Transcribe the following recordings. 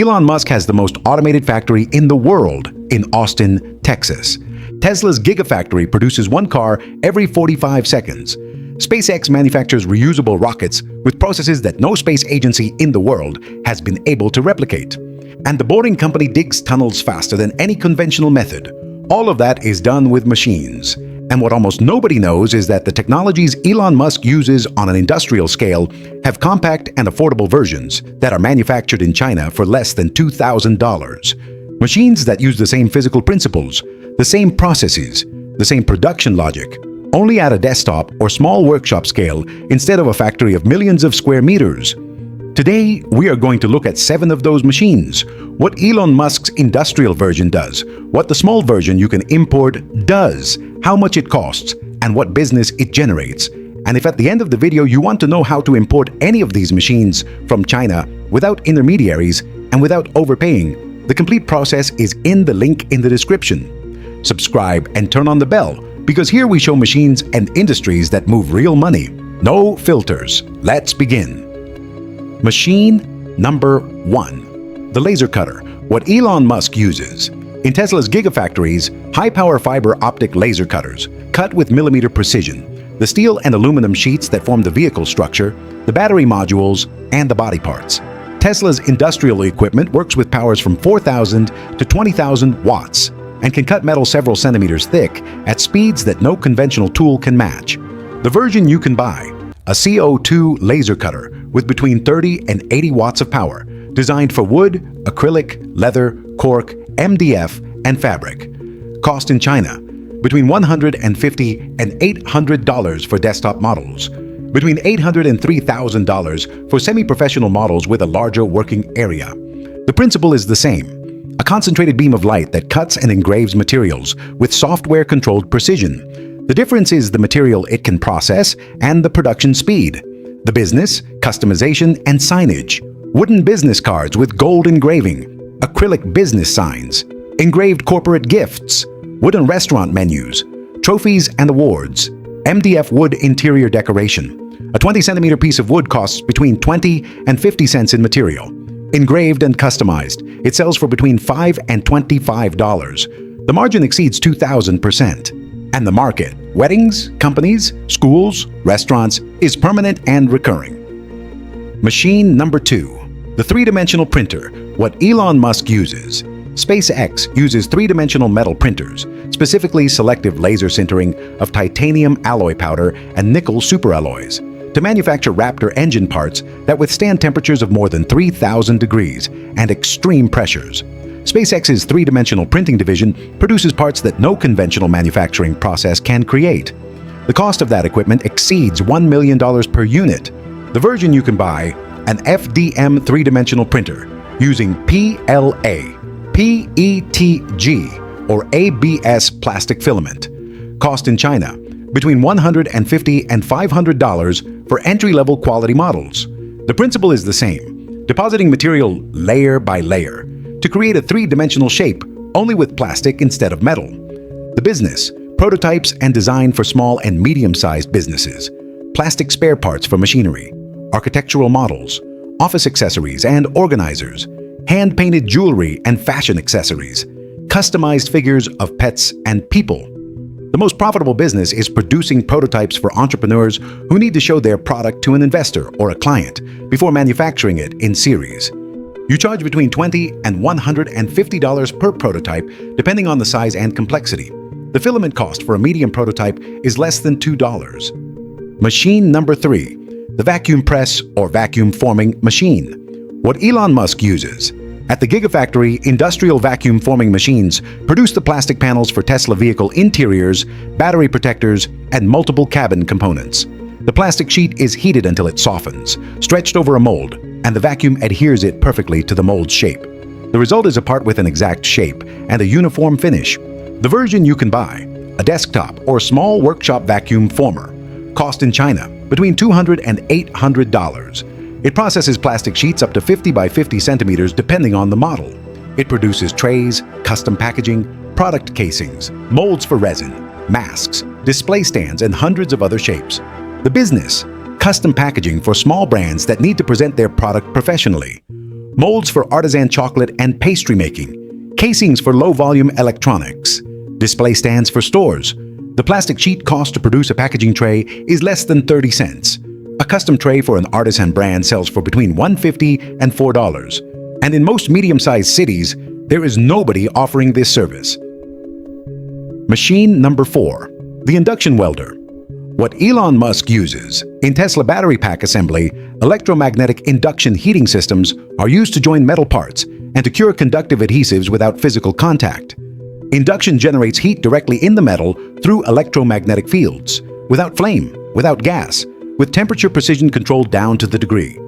Elon Musk has the most automated factory in the world in Austin, Texas. Tesla's Gigafactory produces one car every 45 seconds. SpaceX manufactures reusable rockets with processes that no space agency in the world has been able to replicate. And the Boring Company digs tunnels faster than any conventional method. All of that is done with machines. And what almost nobody knows is that the technologies Elon Musk uses on an industrial scale have compact and affordable versions that are manufactured in China for less than $2,000. Machines that use the same physical principles, the same processes, the same production logic, only at a desktop or small workshop scale instead of a factory of millions of square meters. Today, we are going to look at 7 of those machines, what Elon Musk's industrial version does, what the small version you can import does, how much it costs, and what business it generates. And if at the end of the video you want to know how to import any of these machines from China without intermediaries and without overpaying, the complete process is in the link in the description. Subscribe and turn on the bell, because here we show machines and industries that move real money. No filters. Let's begin. Machine number 1. The laser cutter, what Elon Musk uses. In Tesla's Gigafactories, high-power fiber optic laser cutters cut with millimeter precision the steel and aluminum sheets that form the vehicle structure, the battery modules, and the body parts. Tesla's industrial equipment works with powers from 4,000 to 20,000 watts and can cut metal several centimeters thick at speeds that no conventional tool can match. The version you can buy, a CO2 laser cutter with between 30 and 80 watts of power, designed for wood, acrylic, leather, cork, MDF, and fabric. Cost in China, between $150 and $800 for desktop models, between $800 and $3,000 for semi-professional models with a larger working area. The principle is the same, a concentrated beam of light that cuts and engraves materials with software-controlled precision. The difference is the material it can process and the production speed. The business, customization, and signage. Wooden business cards with gold engraving, acrylic business signs, engraved corporate gifts, wooden restaurant menus, trophies and awards, MDF wood interior decoration. A 20-centimeter piece of wood costs between 20 and 50 cents in material. Engraved and customized, it sells for between $5 and $25. The margin exceeds 2,000%. And the market, weddings, companies, schools, restaurants, is permanent and recurring. Machine number 2. The three-dimensional printer, what Elon Musk uses. SpaceX uses three-dimensional metal printers, specifically selective laser sintering of titanium alloy powder and nickel superalloys, to manufacture Raptor engine parts that withstand temperatures of more than 3,000 degrees and extreme pressures. SpaceX's three-dimensional printing division produces parts that no conventional manufacturing process can create. The cost of that equipment exceeds $1 million per unit. The version you can buy, an FDM three-dimensional printer using PLA, PETG, or ABS plastic filament. Cost in China, between $150 and $500 for entry-level quality models. The principle is the same, depositing material layer by layer to create a three-dimensional shape, only with plastic instead of metal. The business, prototypes and design for small and medium-sized businesses, plastic spare parts for machinery, architectural models, office accessories and organizers, hand-painted jewelry and fashion accessories, customized figures of pets and people. The most profitable business is producing prototypes for entrepreneurs who need to show their product to an investor or a client before manufacturing it in series. You charge between $20 and $150 per prototype, depending on the size and complexity. The filament cost for a medium prototype is less than $2. Machine number 3. The vacuum press or vacuum forming machine. What Elon Musk uses. At the Gigafactory, industrial vacuum forming machines produce the plastic panels for Tesla vehicle interiors, battery protectors, and multiple cabin components. The plastic sheet is heated until it softens, stretched over a mold, and the vacuum adheres it perfectly to the mold's shape. The result is a part with an exact shape and a uniform finish. The version you can buy, a desktop or small workshop vacuum former. Cost in China, between $200 and $800. It processes plastic sheets up to 50 by 50 centimeters depending on the model. It produces trays, custom packaging, product casings, molds for resin, masks, display stands, and hundreds of other shapes. The business, custom packaging for small brands that need to present their product professionally. molds for artisan chocolate and pastry making, casings for low-volume electronics, display stands for stores. The plastic sheet cost to produce a packaging tray is less than 30 cents. A custom tray for an artisan brand sells for between $1.50 and $4. And in most medium-sized cities, there is nobody offering this service. Machine number 4. The induction welder. What Elon Musk uses. In Tesla battery pack assembly, electromagnetic induction heating systems are used to join metal parts and to cure conductive adhesives without physical contact. Induction generates heat directly in the metal through electromagnetic fields, without flame, without gas, with temperature precision controlled down to the degree.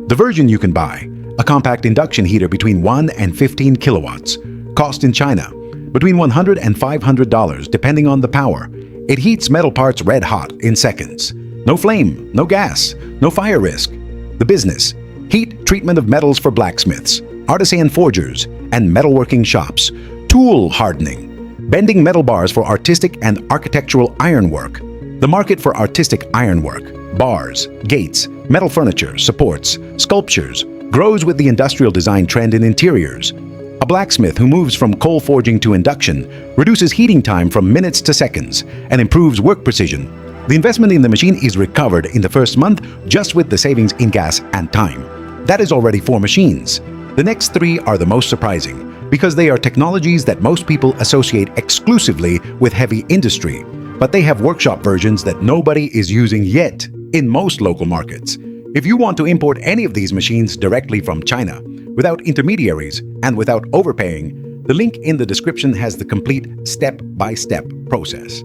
The version you can buy, a compact induction heater between 1 and 15 kilowatts, cost in China between $100 and $500 depending on the power. It heats metal parts red hot in seconds. No flame, no gas, no fire risk. The business: heat treatment of metals for blacksmiths, artisan forgers, and metalworking shops. Tool hardening, bending metal bars for artistic and architectural ironwork. The market for artistic ironwork, bars, gates, metal furniture, supports, sculptures, grows with the industrial design trend in interiors. A blacksmith who moves from coal forging to induction reduces heating time from minutes to seconds and improves work precision. The investment in the machine is recovered in the first month just with the savings in gas and time. That is already 4 machines. The next 3 are the most surprising because they are technologies that most people associate exclusively with heavy industry, but they have workshop versions that nobody is using yet in most local markets. If you want to import any of these machines directly from China, without intermediaries and without overpaying, the link in the description has the complete step-by-step process.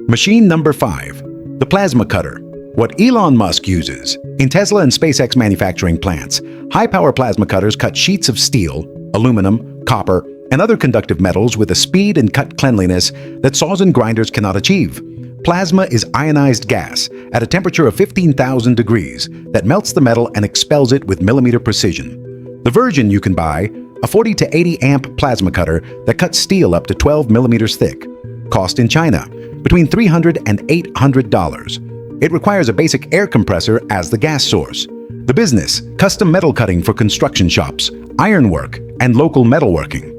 Machine number 5. The plasma cutter. What Elon Musk uses. In Tesla and SpaceX manufacturing plants, high-power plasma cutters cut sheets of steel, aluminum, copper, and other conductive metals with a speed and cut cleanliness that saws and grinders cannot achieve. Plasma is ionized gas at a temperature of 15,000 degrees that melts the metal and expels it with millimeter precision. The version you can buy, a 40 to 80 amp plasma cutter that cuts steel up to 12 millimeters thick. Cost in China, between $300 and $800. It requires a basic air compressor as the gas source. The business: custom metal cutting for construction shops, ironwork, and local metalworking.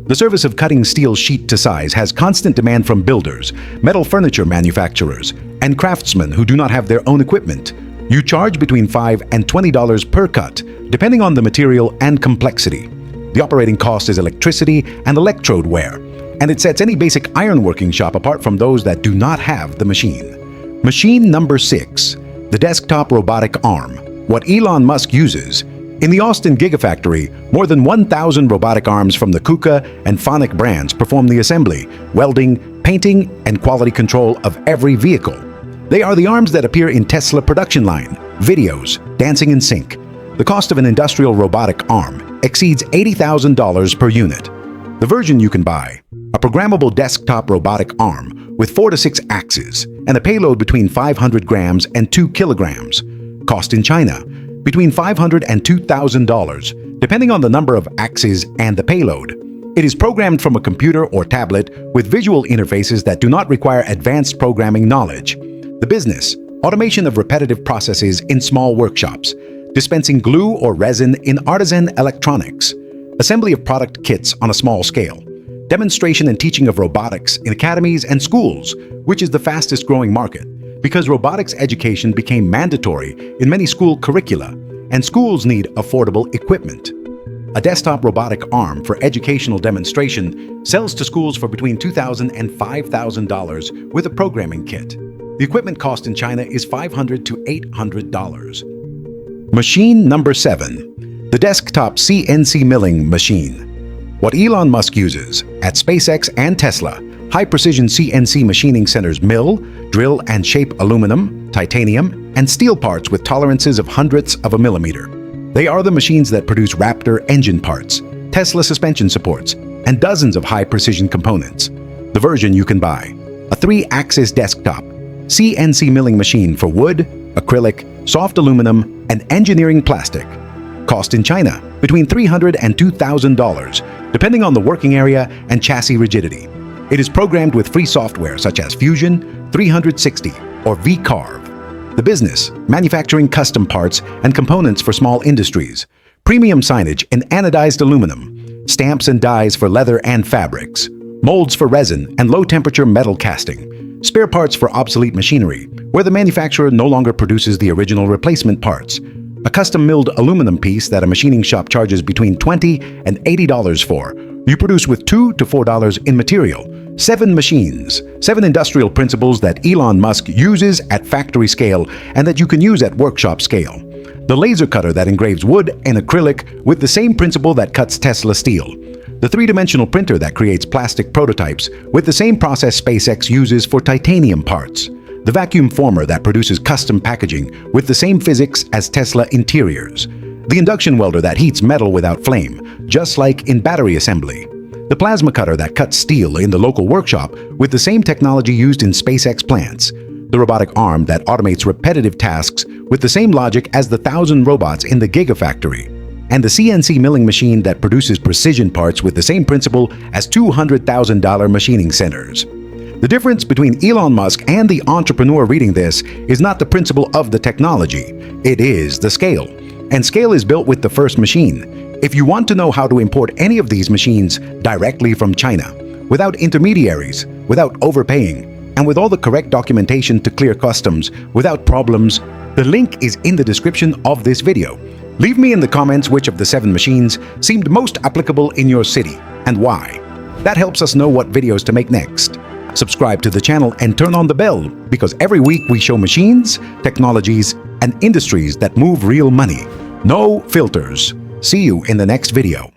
The service of cutting steel sheet to size has constant demand from builders, metal furniture manufacturers, and craftsmen who do not have their own equipment. You charge between $5 and $20 per cut, depending on the material and complexity. The operating cost is electricity and electrode wear, and it sets any basic ironworking shop apart from those that do not have the machine. Machine number 6. The desktop robotic arm. What Elon Musk uses. In the Austin Gigafactory, more than 1,000 robotic arms from the KUKA and Phonic brands perform the assembly, welding, painting, and quality control of every vehicle. They are the arms that appear in Tesla production line, videos, dancing in sync. The cost of an industrial robotic arm exceeds $80,000 per unit. The version you can buy, a programmable desktop robotic arm with 4 to 6 axes and a payload between 500 grams and 2 kilograms. Cost in China, between $500 and $2,000, depending on the number of axes and the payload. It is programmed from a computer or tablet with visual interfaces that do not require advanced programming knowledge. The business: automation of repetitive processes in small workshops, dispensing glue or resin in artisan electronics, assembly of product kits on a small scale, demonstration and teaching of robotics in academies and schools, which is the fastest growing market, because robotics education became mandatory in many school curricula, and schools need affordable equipment. A desktop robotic arm for educational demonstration sells to schools for between $2,000 and $5,000 with a programming kit. The equipment cost in China is $500 to $800. Machine number 7. The desktop CNC milling machine. What Elon Musk uses. At SpaceX and Tesla, high-precision CNC machining centers mill, drill, and shape aluminum, titanium, and steel parts with tolerances of hundredths of a millimeter. They are the machines that produce Raptor engine parts, Tesla suspension supports, and dozens of high-precision components. The version you can buy, a 3-axis desktop CNC milling machine for wood, acrylic, soft aluminum, and engineering plastic. Cost in China, between $300 and $2,000, depending on the working area and chassis rigidity. It is programmed with free software such as Fusion, 360, or VCarve. The business: manufacturing custom parts and components for small industries. premium signage in anodized aluminum, stamps and dies for leather and fabrics, molds for resin and low-temperature metal casting, spare parts for obsolete machinery, where the manufacturer no longer produces the original replacement parts, a custom-milled aluminum piece that a machining shop charges between $20 and $80 for. You produce with $2 to $4 in material. 7 machines, 7 industrial principles that Elon Musk uses at factory scale and that you can use at workshop scale. The laser cutter that engraves wood and acrylic with the same principle that cuts Tesla steel. The 3-dimensional printer that creates plastic prototypes with the same process SpaceX uses for titanium parts. The vacuum former that produces custom packaging with the same physics as Tesla interiors. The induction welder that heats metal without flame, just like in battery assembly. The plasma cutter that cuts steel in the local workshop with the same technology used in SpaceX plants. The robotic arm that automates repetitive tasks with the same logic as the 1,000 robots in the Gigafactory. And the CNC milling machine that produces precision parts with the same principle as $200,000 machining centers. The difference between Elon Musk and the entrepreneur reading this is not the principle of the technology, it is the scale. And scale is built with the first machine. If you want to know how to import any of these machines directly from China, without intermediaries, without overpaying, and with all the correct documentation to clear customs without problems, the link is in the description of this video. Leave me in the comments which of the 7 machines seemed most applicable in your city and why. That helps us know what videos to make next. Subscribe to the channel and turn on the bell because every week we show machines, technologies, and industries that move real money. No filters. See you in the next video.